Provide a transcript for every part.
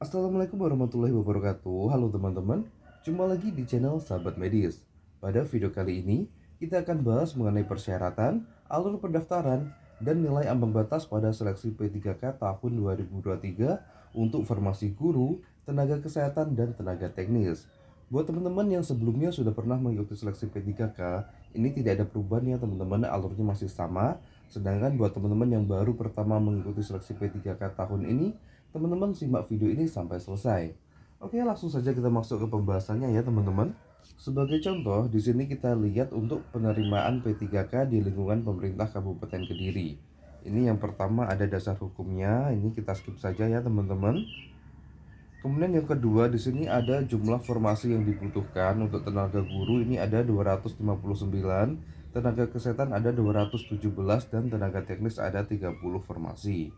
Assalamualaikum warahmatullahi wabarakatuh. Halo teman-teman, jumpa lagi di channel Sahabat Medis. Pada video kali ini, kita akan bahas mengenai persyaratan, alur pendaftaran, dan nilai ambang batas pada seleksi P3K tahun 2023 untuk formasi guru, tenaga kesehatan, dan tenaga teknis. Buat teman-teman yang sebelumnya sudah pernah mengikuti seleksi P3K, ini tidak ada perubahan ya teman-teman, alurnya masih sama. Sedangkan buat teman-teman yang baru pertama mengikuti seleksi P3K tahun ini, teman-teman simak video ini sampai selesai. Oke, langsung saja kita masuk ke pembahasannya ya teman-teman. Sebagai contoh, di sini kita lihat untuk penerimaan P3K di lingkungan pemerintah Kabupaten Kediri. Ini yang pertama ada dasar hukumnya, ini kita skip saja ya teman-teman. Kemudian yang kedua di sini ada jumlah formasi yang dibutuhkan untuk tenaga guru ini ada 259, tenaga kesehatan ada 217 dan tenaga teknis ada 30 formasi.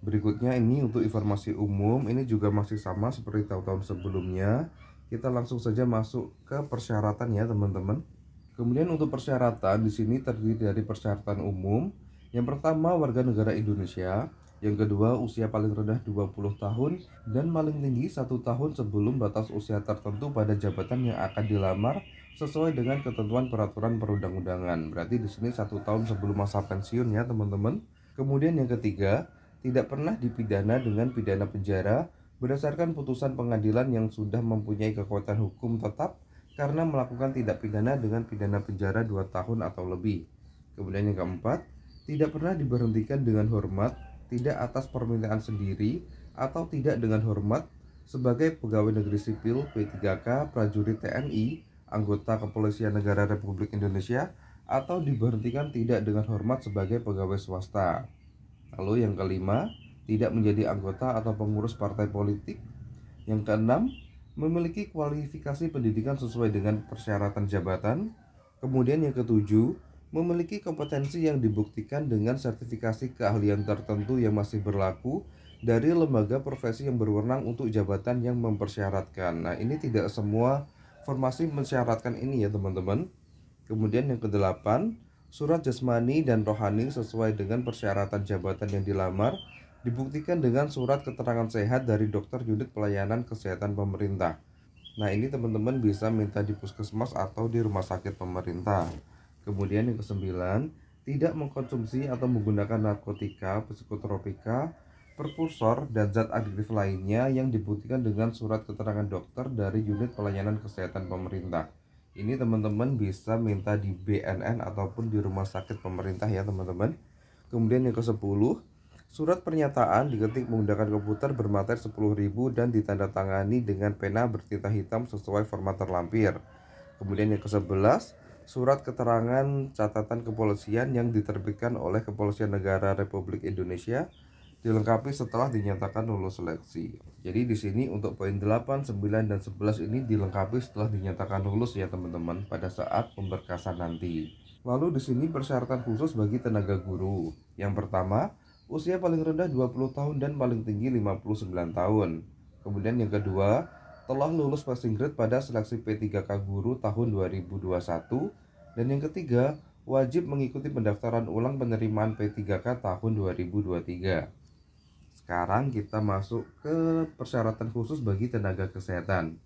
Berikutnya ini untuk informasi umum, ini juga masih sama seperti tahun-tahun sebelumnya. Kita langsung saja masuk ke persyaratan ya teman-teman. Kemudian untuk persyaratan di sini terdiri dari persyaratan umum. Yang pertama warga negara Indonesia, yang kedua usia paling rendah 20 tahun dan paling tinggi 1 tahun sebelum batas usia tertentu pada jabatan yang akan dilamar sesuai dengan ketentuan peraturan perundang-undangan. Berarti di sini 1 tahun sebelum masa pensiun ya teman-teman. Kemudian yang ketiga, tidak pernah dipidana dengan pidana penjara berdasarkan putusan pengadilan yang sudah mempunyai kekuatan hukum tetap karena melakukan tindak pidana dengan pidana penjara 2 tahun atau lebih. Kemudian yang keempat, tidak pernah diberhentikan dengan hormat, tidak atas permintaan sendiri, atau tidak dengan hormat sebagai pegawai negeri sipil P3K, prajurit TNI, anggota Kepolisian Negara Republik Indonesia, atau diberhentikan tidak dengan hormat sebagai pegawai swasta. Lalu yang kelima, tidak menjadi anggota atau pengurus partai politik. Yang keenam, memiliki kualifikasi pendidikan sesuai dengan persyaratan jabatan. Kemudian yang ketujuh, memiliki kompetensi yang dibuktikan dengan sertifikasi keahlian tertentu yang masih berlaku dari lembaga profesi yang berwenang untuk jabatan yang mempersyaratkan. Nah, ini tidak semua formasi mensyaratkan ini ya teman-teman. Kemudian yang kedelapan, surat jasmani dan rohani sesuai dengan persyaratan jabatan yang dilamar dibuktikan dengan surat keterangan sehat dari dokter unit pelayanan kesehatan pemerintah. Nah, ini teman-teman bisa minta di puskesmas atau di rumah sakit pemerintah. Kemudian yang kesembilan, tidak mengkonsumsi atau menggunakan narkotika, psikotropika, perkursor, dan zat adiktif lainnya yang dibuktikan dengan surat keterangan dokter dari unit pelayanan kesehatan pemerintah. Ini teman-teman bisa minta di BNN ataupun di rumah sakit pemerintah ya teman-teman. Kemudian yang ke-10, surat pernyataan diketik menggunakan komputer bermateri 10.000 dan ditandatangani dengan pena bertinta hitam sesuai format terlampir. Kemudian yang ke-11, surat keterangan catatan kepolisian yang diterbitkan oleh Kepolisian Negara Republik Indonesia dilengkapi setelah dinyatakan lulus seleksi. Jadi di sini untuk poin 8, 9 dan 11 ini dilengkapi setelah dinyatakan lulus ya teman-teman pada saat pemberkasan nanti. Lalu di sini persyaratan khusus bagi tenaga guru. Yang pertama, usia paling rendah 20 tahun dan paling tinggi 59 tahun. Kemudian yang kedua, telah lulus passing grade pada seleksi P3K guru tahun 2021. Dan yang ketiga, wajib mengikuti pendaftaran ulang penerimaan P3K tahun 2023. Sekarang kita masuk ke persyaratan khusus bagi tenaga kesehatan.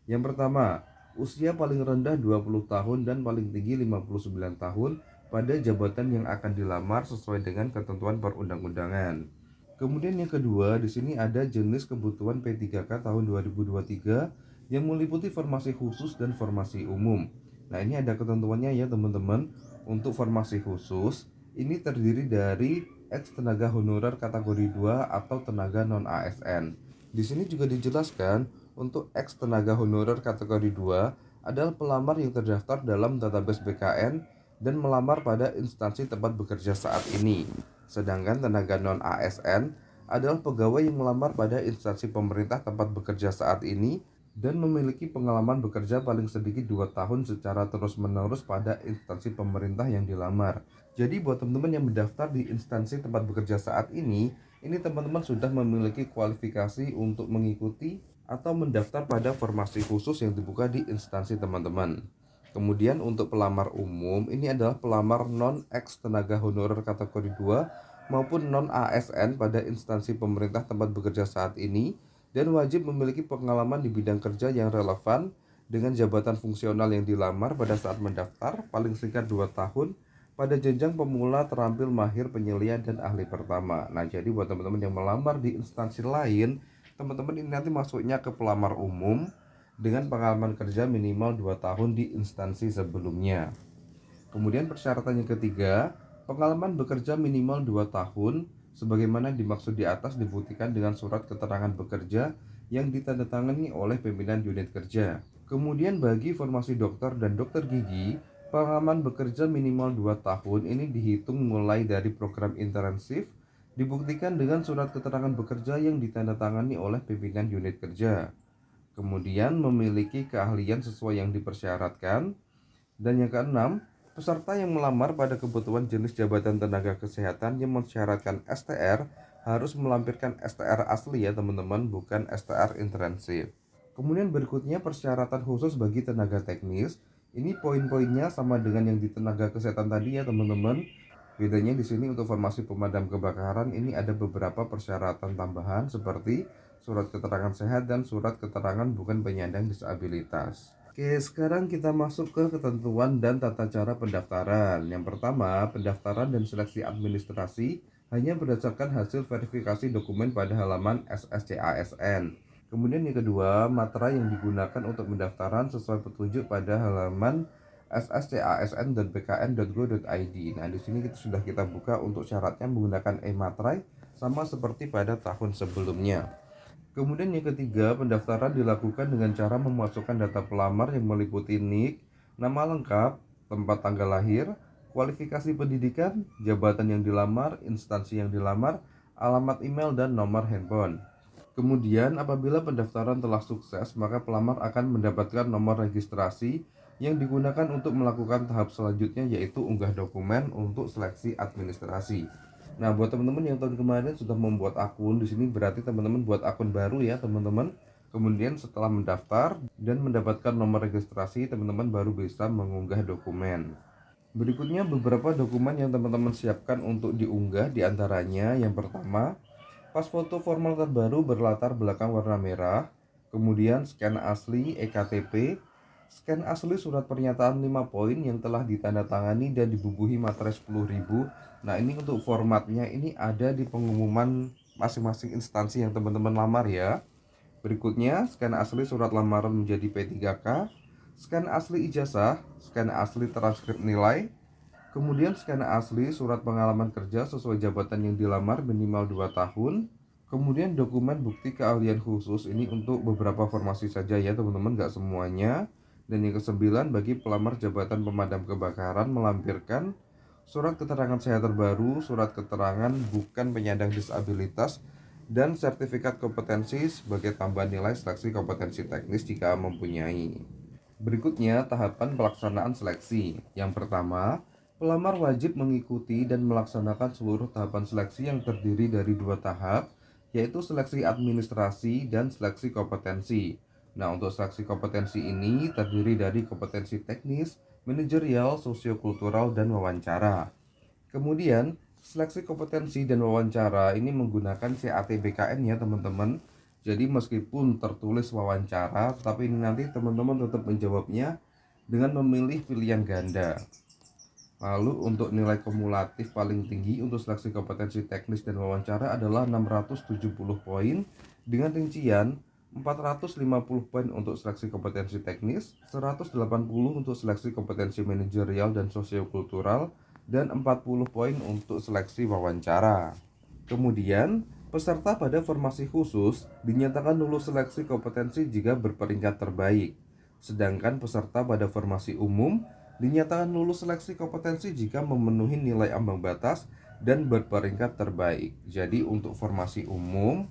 Yang pertama, usia paling rendah 20 tahun dan paling tinggi 59 tahun pada jabatan yang akan dilamar sesuai dengan ketentuan perundang-undangan. Kemudian yang kedua, di sini ada jenis kebutuhan P3K tahun 2023 yang meliputi formasi khusus dan formasi umum. Nah, ini ada ketentuannya ya teman-teman. Untuk formasi khusus, ini terdiri dari ex tenaga honorer kategori 2 atau tenaga non ASN. Di sini juga dijelaskan untuk ex tenaga honorer kategori 2 adalah pelamar yang terdaftar dalam database BKN dan melamar pada instansi tempat bekerja saat ini. Sedangkan tenaga non ASN adalah pegawai yang melamar pada instansi pemerintah tempat bekerja saat ini dan memiliki pengalaman bekerja paling sedikit 2 tahun secara terus-menerus pada instansi pemerintah yang dilamar. Jadi buat teman-teman yang mendaftar di instansi tempat bekerja saat ini teman-teman sudah memiliki kualifikasi untuk mengikuti atau mendaftar pada formasi khusus yang dibuka di instansi teman-teman. Kemudian untuk pelamar umum, ini adalah pelamar non ex tenaga honorer kategori 2 maupun non-ASN pada instansi pemerintah tempat bekerja saat ini, dan wajib memiliki pengalaman di bidang kerja yang relevan dengan jabatan fungsional yang dilamar pada saat mendaftar, paling singkat 2 tahun, pada jenjang pemula terampil mahir penyelia dan ahli pertama. Nah, jadi buat teman-teman yang melamar di instansi lain, teman-teman ini nanti masuknya ke pelamar umum dengan pengalaman kerja minimal 2 tahun di instansi sebelumnya. Kemudian persyaratan yang ketiga, pengalaman bekerja minimal 2 tahun sebagaimana dimaksud di atas dibuktikan dengan surat keterangan bekerja yang ditandatangani oleh pimpinan unit kerja. Kemudian bagi formasi dokter dan dokter gigi, pengalaman bekerja minimal 2 tahun ini dihitung mulai dari program intensif, dibuktikan dengan surat keterangan bekerja yang ditandatangani oleh pimpinan unit kerja. Kemudian memiliki keahlian sesuai yang dipersyaratkan. Dan yang keenam, peserta yang melamar pada kebutuhan jenis jabatan tenaga kesehatan yang mensyaratkan STR harus melampirkan STR asli ya teman-teman, bukan STR intensif. Kemudian berikutnya persyaratan khusus bagi tenaga teknis. Ini poin-poinnya sama dengan yang di tenaga kesehatan tadi ya teman-teman. Bedanya di sini untuk formasi pemadam kebakaran ini ada beberapa persyaratan tambahan seperti surat keterangan sehat dan surat keterangan bukan penyandang disabilitas. Oke, sekarang kita masuk ke ketentuan dan tata cara pendaftaran. Yang pertama, pendaftaran dan seleksi administrasi hanya berdasarkan hasil verifikasi dokumen pada halaman SSCASN. Kemudian yang kedua, materai yang digunakan untuk pendaftaran sesuai petunjuk pada halaman sscasn.bkn.go.id. Nah, di sini sudah kita buka untuk syaratnya menggunakan e-materai sama seperti pada tahun sebelumnya. Kemudian yang ketiga, pendaftaran dilakukan dengan cara memasukkan data pelamar yang meliputi NIK, nama lengkap, tempat tanggal lahir, kualifikasi pendidikan, jabatan yang dilamar, instansi yang dilamar, alamat email, dan nomor handphone. Kemudian apabila pendaftaran telah sukses, maka pelamar akan mendapatkan nomor registrasi yang digunakan untuk melakukan tahap selanjutnya, yaitu unggah dokumen untuk seleksi administrasi. Nah, buat teman-teman yang tahun kemarin sudah membuat akun, di sini berarti teman-teman buat akun baru ya, teman-teman. Kemudian setelah mendaftar dan mendapatkan nomor registrasi, teman-teman baru bisa mengunggah dokumen. Berikutnya beberapa dokumen yang teman-teman siapkan untuk diunggah, diantaranya yang pertama, pas foto formal terbaru berlatar belakang warna merah, kemudian scan asli EKTP, scan asli surat pernyataan 5 poin yang telah ditandatangani dan dibubuhi materai 10.000. Nah, ini untuk formatnya ini ada di pengumuman masing-masing instansi yang teman-teman lamar ya. Berikutnya, scan asli surat lamaran menjadi P3K, scan asli ijazah, scan asli transkrip nilai, kemudian scan asli surat pengalaman kerja sesuai jabatan yang dilamar minimal 2 tahun. Kemudian dokumen bukti keahlian khusus ini untuk beberapa formasi saja ya teman-teman, gak semuanya. Dan yang kesembilan, bagi pelamar jabatan pemadam kebakaran melampirkan surat keterangan sehat terbaru, surat keterangan bukan penyandang disabilitas, dan sertifikat kompetensi sebagai tambahan nilai seleksi kompetensi teknis jika mempunyai. Berikutnya tahapan pelaksanaan seleksi. Yang pertama, pelamar wajib mengikuti dan melaksanakan seluruh tahapan seleksi yang terdiri dari 2 tahap, yaitu seleksi administrasi dan seleksi kompetensi. Nah, untuk seleksi kompetensi ini terdiri dari kompetensi teknis, manajerial, sosiokultural, dan wawancara. Kemudian, seleksi kompetensi dan wawancara ini menggunakan CAT-BKN ya teman-teman. Jadi meskipun tertulis wawancara, tetapi ini nanti teman-teman tetap menjawabnya dengan memilih pilihan ganda. Lalu untuk nilai kumulatif paling tinggi untuk seleksi kompetensi teknis dan wawancara adalah 670 poin dengan rincian 450 poin untuk seleksi kompetensi teknis, 180 untuk seleksi kompetensi manajerial dan sosiokultural, dan 40 poin untuk seleksi wawancara. Kemudian, peserta pada formasi khusus dinyatakan lulus seleksi kompetensi jika berperingkat terbaik. Sedangkan peserta pada formasi umum dinyatakan lulus seleksi kompetensi jika memenuhi nilai ambang batas dan berperingkat terbaik. Jadi untuk formasi umum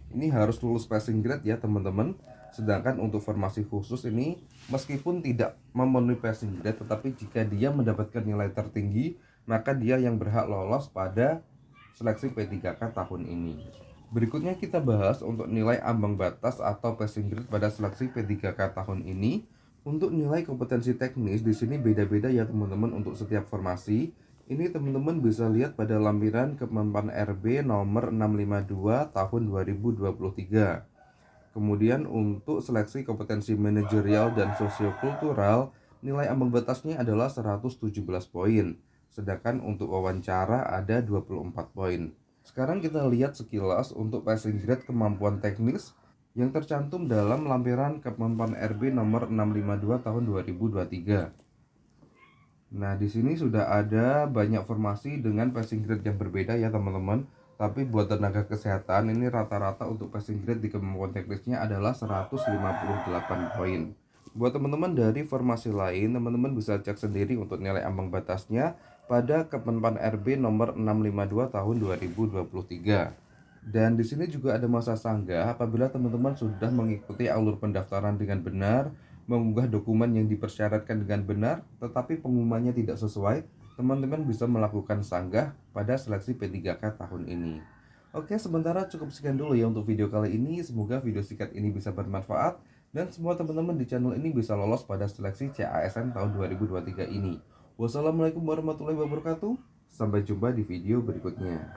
ini harus lulus passing grade ya teman-teman. Sedangkan untuk formasi khusus ini meskipun tidak memenuhi passing grade, tetapi jika dia mendapatkan nilai tertinggi, maka dia yang berhak lolos pada seleksi P3K tahun ini. Berikutnya kita bahas untuk nilai ambang batas atau passing grade pada seleksi P3K tahun ini. Untuk nilai kompetensi teknis di sini beda-beda ya teman-teman untuk setiap formasi. Ini teman-teman bisa lihat pada lampiran Kemampuan RB nomor 652 tahun 2023. Kemudian untuk seleksi kompetensi manajerial dan sosiokultural, nilai ambang batasnya adalah 117 poin. Sedangkan untuk wawancara ada 24 poin. Sekarang kita lihat sekilas untuk passing grade kemampuan teknis yang tercantum dalam lampiran Kemampuan RB nomor 652 tahun 2023. Nah, di sini sudah ada banyak formasi dengan passing grade yang berbeda ya teman-teman. Tapi buat tenaga kesehatan ini rata-rata untuk passing grade di kemampuan teknisnya adalah 158 poin. Buat teman-teman dari formasi lain, teman-teman bisa cek sendiri untuk nilai ambang batasnya pada Kemenpan RB nomor 652 tahun 2023. Dan di sini juga ada masa sanggah apabila teman-teman sudah mengikuti alur pendaftaran dengan benar, mengunggah dokumen yang dipersyaratkan dengan benar, tetapi pengumumannya tidak sesuai, teman-teman bisa melakukan sanggah pada seleksi P3K tahun ini. Oke, sementara cukup sekian dulu ya untuk video kali ini. Semoga video singkat ini bisa bermanfaat dan semua teman-teman di channel ini bisa lolos pada seleksi CASN tahun 2023 ini. Wassalamualaikum warahmatullahi wabarakatuh. Sampai jumpa di video berikutnya.